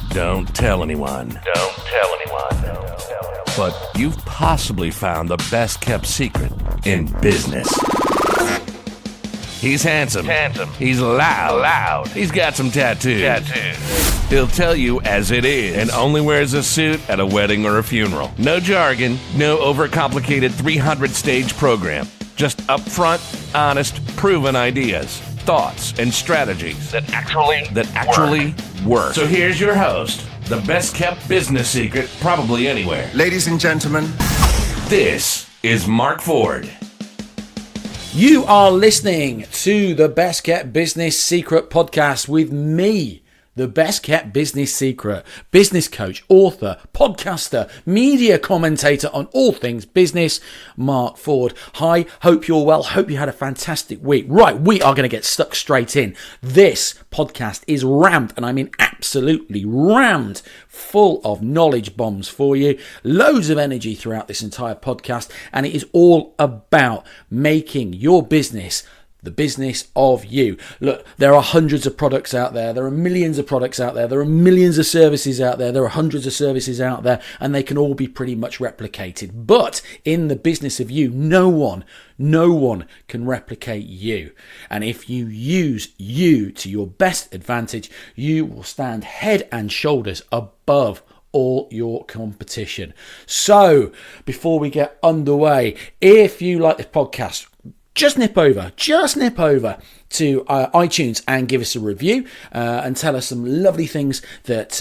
Don't tell anyone. Don't tell anyone. But you've possibly found the best kept secret in business. He's handsome. He's loud. He's got some tattoos. He'll tell you as it is and only wears a suit at a wedding or a funeral. No jargon, no overcomplicated 300-stage program. Just upfront, honest, proven ideas, thoughts, and strategies That actually work. So here's your host, the best kept business secret probably anywhere. Ladies and gentlemen, This is Mark Ford. You are listening to the Best Kept Business Secret podcast with me, the Best Kept Business Secret, business coach, author, podcaster, media commentator on all things business, Mark Ford. Hi, hope you're well. Hope you had a fantastic week. Right, we are going to get stuck straight in. This podcast is rammed, and I mean absolutely rammed, full of knowledge bombs for you. Loads of energy throughout this entire podcast, and it is all about making your business the business of you. Look, there are hundreds of products out there. There are millions of products out there. There are millions of services out there. There are hundreds of services out there, and they can all be pretty much replicated. But in the business of you, no one can replicate you. And if you use you to your best advantage, you will stand head and shoulders above all your competition. So before we get underway, if you like this podcast, just nip over to iTunes and give us a review and tell us some lovely things that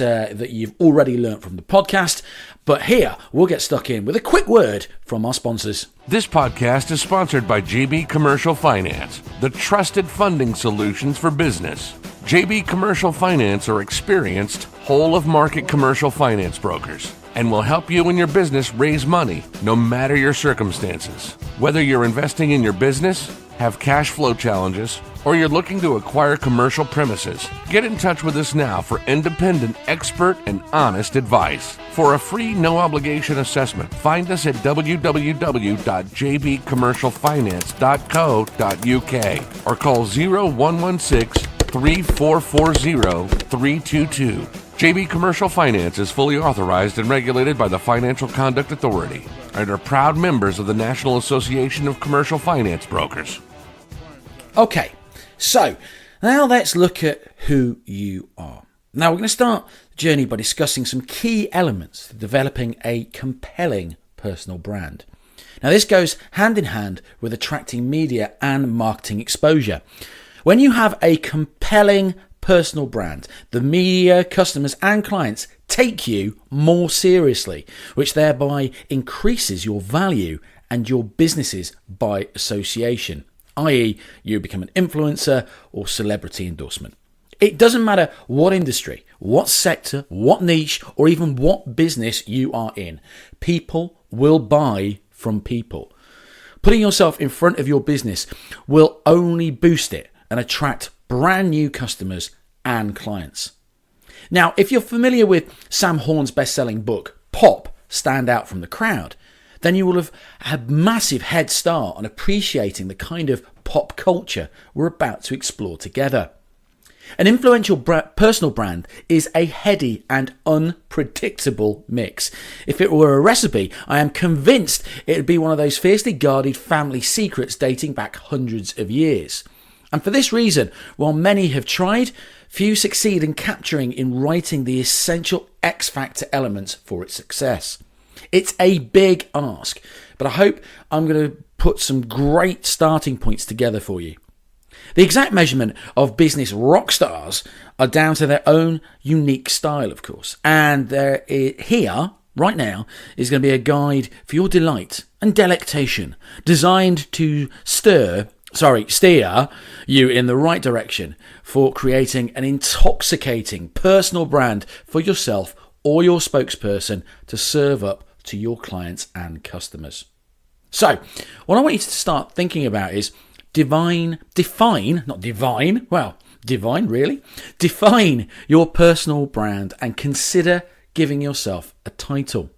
you've already learnt from the podcast. But here, we'll get stuck in with a quick word from our sponsors. This podcast is sponsored by JB Commercial Finance, the trusted funding solutions for business. JB Commercial Finance are experienced, whole-of-market commercial finance brokers and will help you and your business raise money, no matter your circumstances. Whether you're investing in your business, have cash flow challenges, or you're looking to acquire commercial premises, get in touch with us now for independent, expert, and honest advice. For a free, no-obligation assessment, find us at www.jbcommercialfinance.co.uk or call 0116-3440-322. JB Commercial Finance is fully authorized and regulated by the Financial Conduct Authority and are proud members of the National Association of Commercial Finance Brokers. Okay, so now let's look at who you are. Now we're going to start the journey by discussing some key elements to developing a compelling personal brand. Now this goes hand in hand with attracting media and marketing exposure. When you have a compelling personal brand, the media, customers and clients take you more seriously, which thereby increases your value and your businesses by association, i.e. you become an influencer or celebrity endorsement. It doesn't matter what industry, what sector, what niche, or even what business you are in. People will buy from people. Putting yourself in front of your business will only boost it and attract brand new customers and clients. Now, if you're familiar with Sam Horn's best-selling book, Pop, Stand Out from the Crowd, then you will have had a massive head start on appreciating the kind of pop culture we're about to explore together. An influential personal brand is a heady and unpredictable mix. If it were a recipe, I am convinced it would be one of those fiercely guarded family secrets dating back hundreds of years. And for this reason, while many have tried, few succeed in capturing in writing the essential X-factor elements for its success. It's a big ask, but I hope I'm going to put some great starting points together for you. The exact measurement of business rock stars are down to their own unique style, of course. And here, right now, is going to be a guide for your delight and delectation, designed to steer you in the right direction for creating an intoxicating personal brand for yourself or your spokesperson to serve up to your clients and customers. So, what I want you to start thinking about is define your personal brand and consider giving yourself a title.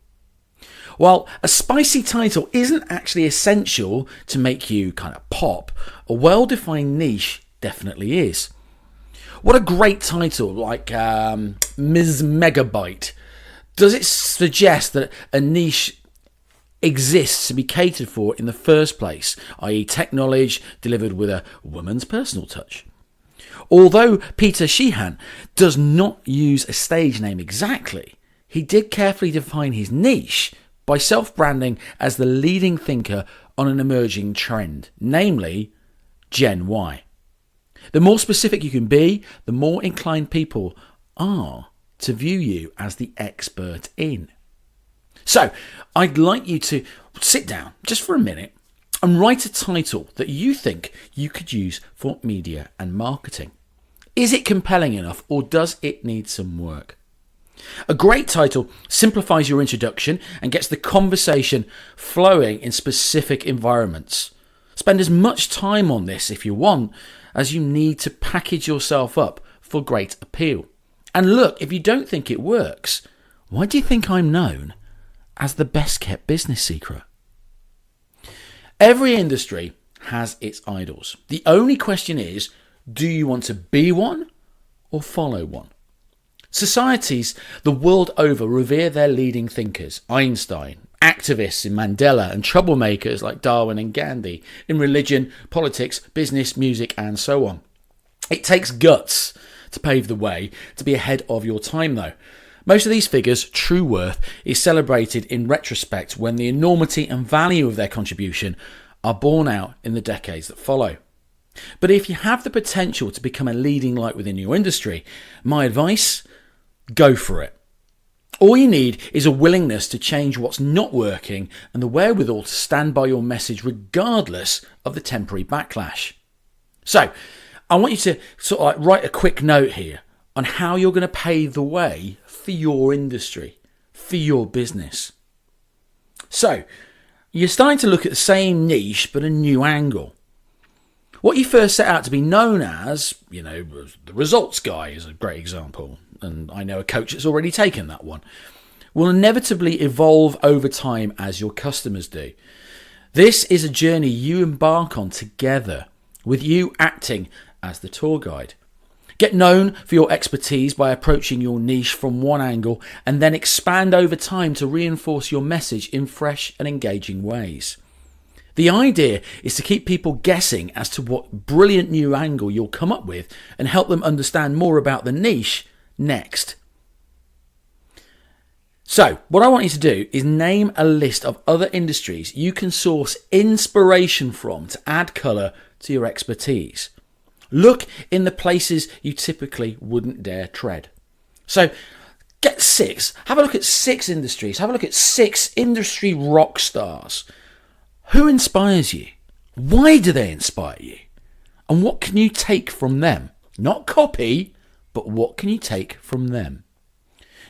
While a spicy title isn't actually essential to make you kind of pop, a well-defined niche definitely is. what a great title, like Ms. Megabyte. Does it suggest that a niche exists to be catered for in the first place, i.e. tech knowledge delivered with a woman's personal touch? Although Peter Sheehan does not use a stage name exactly, he did carefully define his niche by self-branding as the leading thinker on an emerging trend, namely Gen Y. The more specific you can be, the more inclined people are to view you as the expert in. So, I'd like you to sit down just for a minute and write a title that you think you could use for media and marketing. Is it compelling enough, or does it need some work? A great title simplifies your introduction and gets the conversation flowing in specific environments. Spend as much time on this if you want, as you need to package yourself up for great appeal. And look, if you don't think it works, why do you think I'm known as the best kept business secret? Every industry has its idols. The only question is, do you want to be one or follow one? Societies the world over revere their leading thinkers, Einstein, activists in Mandela, and troublemakers like Darwin and Gandhi, in religion, politics, business, music, and so on. It takes guts to pave the way to be ahead of your time, though. Most of these figures' true worth is celebrated in retrospect when the enormity and value of their contribution are borne out in the decades that follow. But if you have the potential to become a leading light within your industry, my advice, go for it. All you need is a willingness to change what's not working and the wherewithal to stand by your message regardless of the temporary backlash. So, I want you to sort of like write a quick note here on how you're going to pave the way for your industry, for your business. So, you're starting to look at the same niche but a new angle. What you first set out to be known as, the results guy is a great example, and I know a coach that's already taken that one, will inevitably evolve over time as your customers do. This is a journey you embark on together, with you acting as the tour guide. Get known for your expertise by approaching your niche from one angle and then expand over time to reinforce your message in fresh and engaging ways. The idea is to keep people guessing as to what brilliant new angle you'll come up with and help them understand more about the niche next. So, what I want you to do is name a list of other industries you can source inspiration from to add colour to your expertise. Look in the places you typically wouldn't dare tread. So, get 6. Have a look at 6 industries. Have a look at 6 industry rock stars. Who inspires you? Why do they inspire you? And what can you take from them? Not copy, but what can you take from them?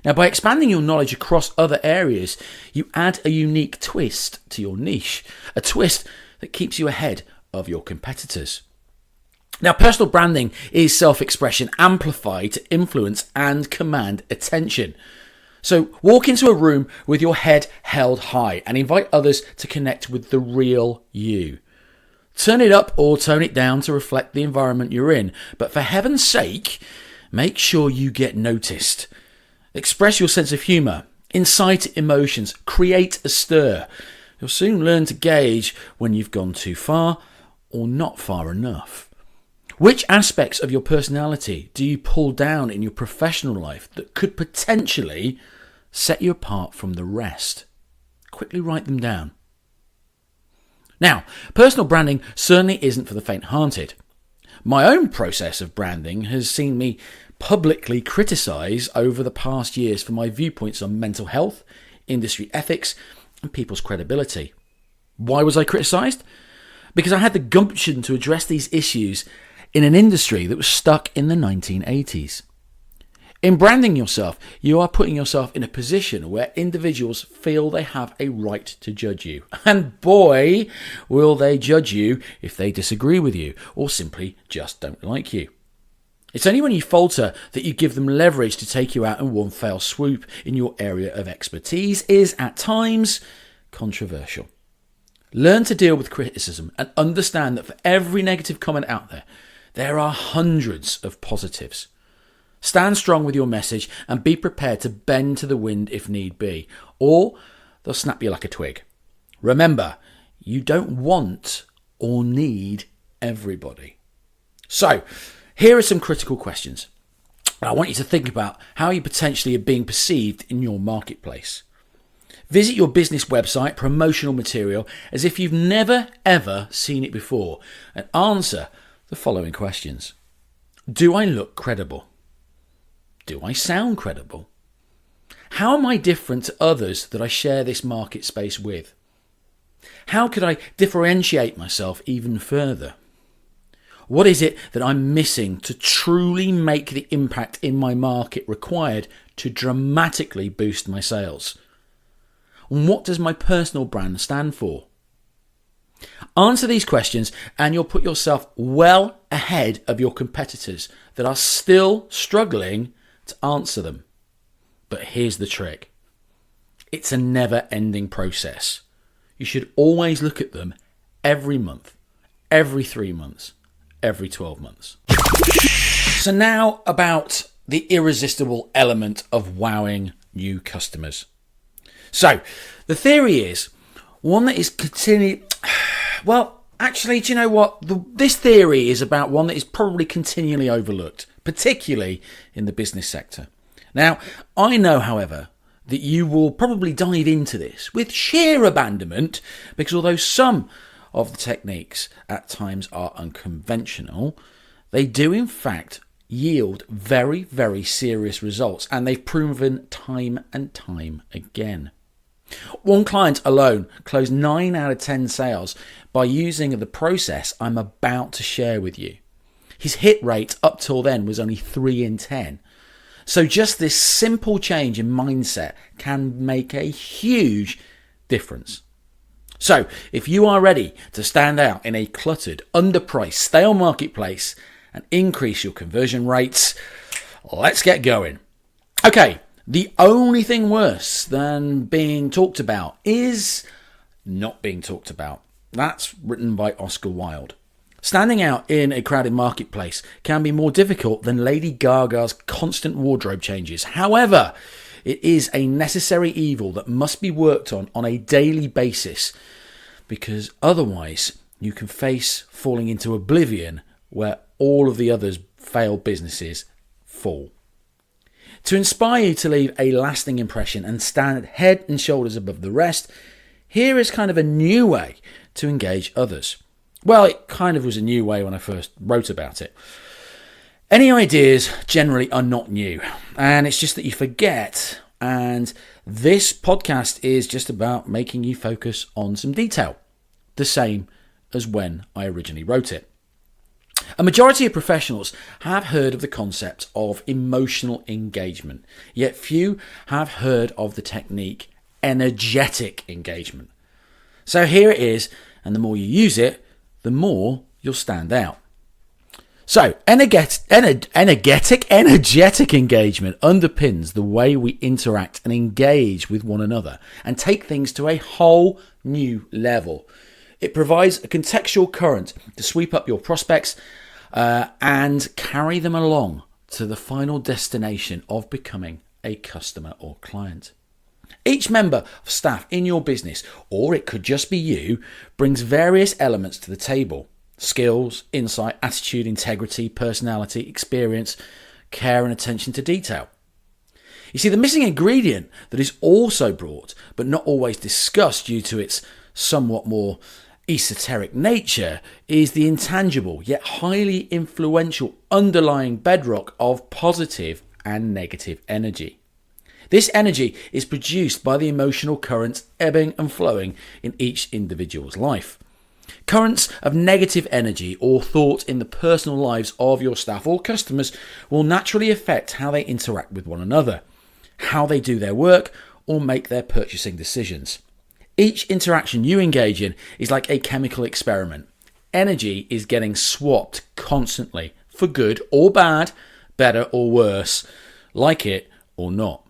Now, by expanding your knowledge across other areas, you add a unique twist to your niche, a twist that keeps you ahead of your competitors. Now, personal branding is self-expression amplified to influence and command attention. So walk into a room with your head held high and invite others to connect with the real you. Turn it up or tone it down to reflect the environment you're in, but for heaven's sake, make sure you get noticed. Express your sense of humour, incite emotions, create a stir. You'll soon learn to gauge when you've gone too far or not far enough. Which aspects of your personality do you pull down in your professional life that could potentially set you apart from the rest? Quickly write them down. Now, personal branding certainly isn't for the faint-hearted. My own process of branding has seen me publicly criticise over the past years for my viewpoints on mental health, industry ethics, and people's credibility. Why was I criticised? Because I had the gumption to address these issues in an industry that was stuck in the 1980s. In branding yourself, you are putting yourself in a position where individuals feel they have a right to judge you. And boy, will they judge you if they disagree with you or simply just don't like you. It's only when you falter that you give them leverage to take you out in one fell swoop in your area of expertise is, at times, controversial. Learn to deal with criticism and understand that for every negative comment out there, There are hundreds of positives. Stand strong with your message and be prepared to bend to the wind if need be, or they'll snap you like a twig. Remember, you don't want or need everybody. So, here are some critical questions. I want you to think about how you potentially are being perceived in your marketplace. Visit your business website, promotional material, as if you've never ever seen it before, and answer the following questions. Do I look credible? Do I sound credible? How am I different to others that I share this market space with? How could I differentiate myself even further? What is it that I'm missing to truly make the impact in my market required to dramatically boost my sales? And what does my personal brand stand for? Answer these questions and you'll put yourself well ahead of your competitors that are still struggling to answer them. But here's the trick. It's a never-ending process. You should always look at them every month, every 3 months, every 12 months. So now about the irresistible element of wowing new customers. So the theory is one that is well, actually, do you know what? This theory is about one that is probably continually overlooked, particularly in the business sector. Now, I know, however, that you will probably dive into this with sheer abandonment because although some of the techniques at times are unconventional, they do in fact yield very, very serious results, and they've proven time and time again. One client alone closed 9 out of 10 sales by using the process I'm about to share with you. His hit rate up till then was only 3 in 10. So just this simple change in mindset can make a huge difference. So if you are ready to stand out in a cluttered, underpriced, stale marketplace and increase your conversion rates, let's get going. Okay, the only thing worse than being talked about is not being talked about. That's written by Oscar Wilde. Standing out in a crowded marketplace can be more difficult than Lady Gaga's constant wardrobe changes. However, it is a necessary evil that must be worked on a daily basis, because otherwise you can face falling into oblivion where all of the others failed businesses fall. To inspire you to leave a lasting impression and stand head and shoulders above the rest, here is kind of a new way to engage others. Well, it kind of was a new way when I first wrote about it. Any ideas generally are not new, and it's just that you forget, and this podcast is just about making you focus on some detail, the same as when I originally wrote it. A majority of professionals have heard of the concept of emotional engagement, yet few have heard of the technique energetic engagement. So here it is, and the more you use it, the more you'll stand out. So, energetic engagement underpins the way we interact and engage with one another and take things to a whole new level. It provides a contextual current to sweep up your prospects and carry them along to the final destination of becoming a customer or client. Each member of staff in your business, or it could just be you, brings various elements to the table. Skills, insight, attitude, integrity, personality, experience, care and attention to detail. You see, the missing ingredient that is also brought, but not always discussed due to its somewhat more esoteric nature, is the intangible yet highly influential underlying bedrock of positive and negative energy. This energy is produced by the emotional currents ebbing and flowing in each individual's life. Currents of negative energy or thought in the personal lives of your staff or customers will naturally affect how they interact with one another, how they do their work, or make their purchasing decisions. Each interaction you engage in is like a chemical experiment. Energy is getting swapped constantly, for good or bad, better or worse, like it or not.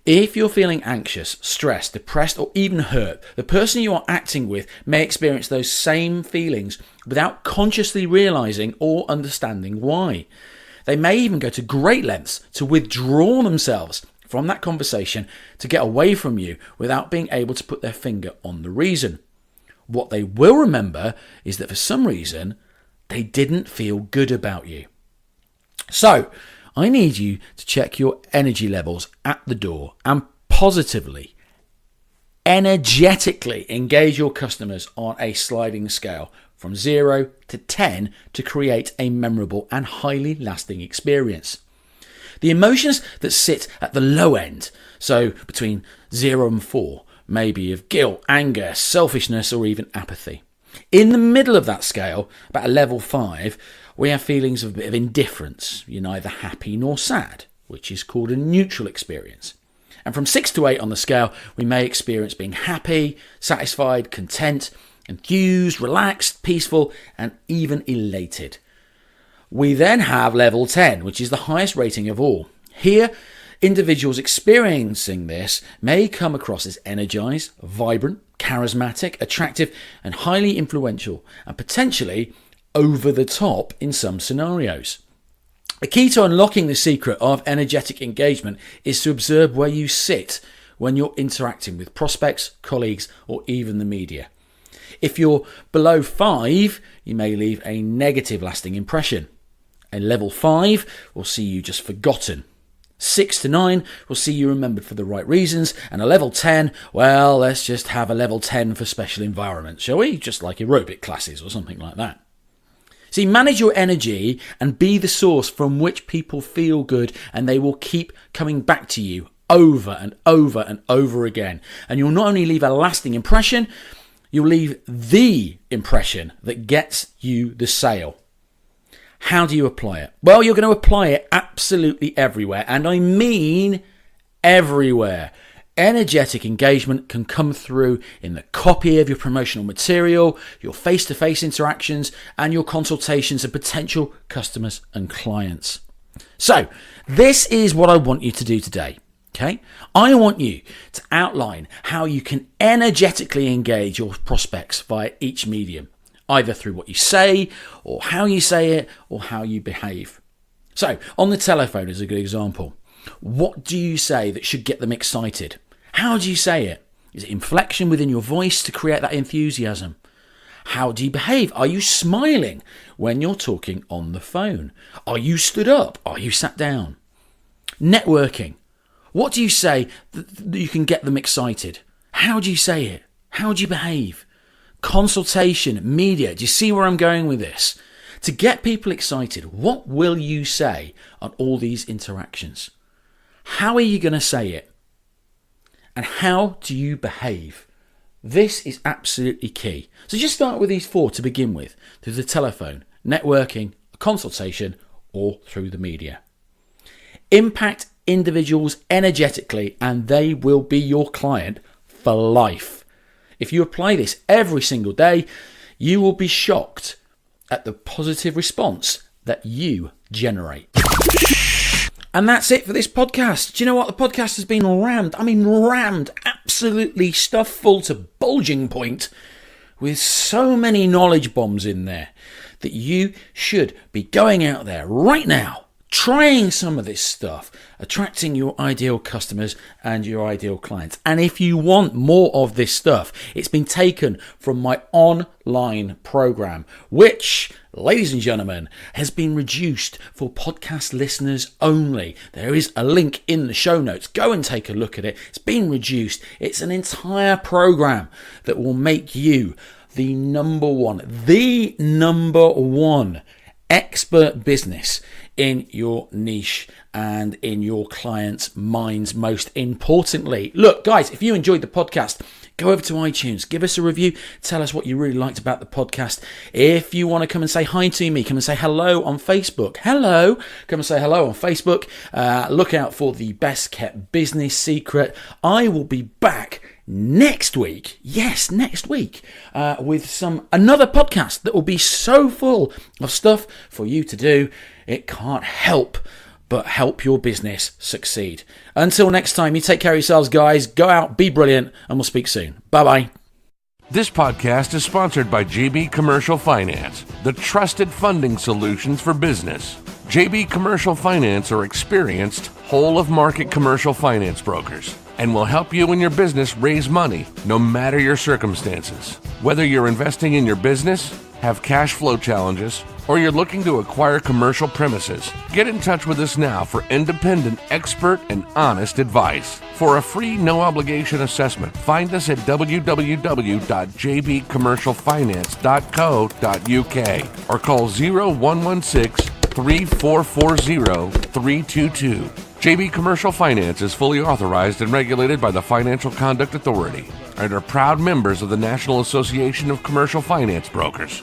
If you're feeling anxious, stressed, depressed, or even hurt, the person you are acting with may experience those same feelings without consciously realizing or understanding why. They may even go to great lengths to withdraw themselves from that conversation to get away from you without being able to put their finger on the reason. What they will remember is that for some reason, they didn't feel good about you. So, I need you to check your energy levels at the door and positively, energetically engage your customers on a sliding scale from 0 to 10 to create a memorable and highly lasting experience. The emotions that sit at the low end, so between 0 and 4, may be of guilt, anger, selfishness, or even apathy. In the middle of that scale, about a level 5, we have feelings of a bit of indifference. You're neither happy nor sad, which is called a neutral experience. And from 6 to 8 on the scale, we may experience being happy, satisfied, content, enthused, relaxed, peaceful, and even elated. We then have level 10, which is the highest rating of all. Here, individuals experiencing this may come across as energized, vibrant, charismatic, attractive, and highly influential, and potentially over the top in some scenarios. The key to unlocking the secret of energetic engagement is to observe where you sit when you're interacting with prospects, colleagues, or even the media. If you're below 5, you may leave a negative lasting impression. A level 5 will see you just forgotten. 6 to 9 will see you remembered for the right reasons, and a level 10, well, let's just have a level 10 for special environments, shall we? Just like aerobic classes or something like that. See, manage your energy and be the source from which people feel good, and they will keep coming back to you over and over and over again. And you'll not only leave a lasting impression, you'll leave the impression that gets you the sale. How do you apply it? Well, you're going to apply it absolutely everywhere, and I mean everywhere. Energetic engagement can come through in the copy of your promotional material, your face-to-face interactions, and your consultations with potential customers and clients. So, this is what I want you to do today. Okay? I want you to outline how you can energetically engage your prospects via each medium, either through what you say, or how you say it, or how you behave. So, on the telephone is a good example. What do you say that should get them excited? How do you say it? Is it inflection within your voice to create that enthusiasm? How do you behave? Are you smiling when you're talking on the phone? Are you stood up? Are you sat down? Networking. What do you say that you can get them excited? How do you say it? How do you behave? Consultation, media. Do you see where I'm going with this? To get people excited, what will you say on all these interactions? How are you going to say it? And how do you behave? This is absolutely key. So just start with these 4 to begin with, through the telephone, networking, a consultation, or through the media. Impact individuals energetically, and they will be your client for life. If you apply this every single day, you will be shocked at the positive response that you generate. And that's it for this podcast. Do you know what? The podcast has been rammed, absolutely stuffed full to bulging point with so many knowledge bombs in there that you should be going out there right now, trying some of this stuff, attracting your ideal customers and your ideal clients. And if you want more of this stuff, it's been taken from my online program, which, ladies and gentlemen, has been reduced for podcast listeners only. There is a link in the show notes. Go and take a look at it. It's been reduced. It's an entire program that will make you the number one expert business in your niche and in your clients' minds, most importantly. Look, guys, if you enjoyed the podcast, go over to iTunes, give us a review, tell us what you really liked about the podcast. If you want to come and say hi to me, come and say hello on Facebook. Come and say hello on Facebook. Look out for the best kept business secret. I will be back next week, with another podcast that will be so full of stuff for you to do, it can't help but help your business succeed. Until next time, you take care of yourselves, guys. Go out, be brilliant, and we'll speak soon. Bye-bye. This podcast is sponsored by JB Commercial Finance, the trusted funding solutions for business. JB Commercial Finance are experienced, whole-of-market commercial finance brokers and will help you and your business raise money no matter your circumstances. Whether you're investing in your business, have cash flow challenges, or you're looking to acquire commercial premises, get in touch with us now for independent, expert, and honest advice. For a free, no-obligation assessment, find us at www.jbcommercialfinance.co.uk or call 0116-3440-322. JB Commercial Finance is fully authorized and regulated by the Financial Conduct Authority and are proud members of the National Association of Commercial Finance Brokers.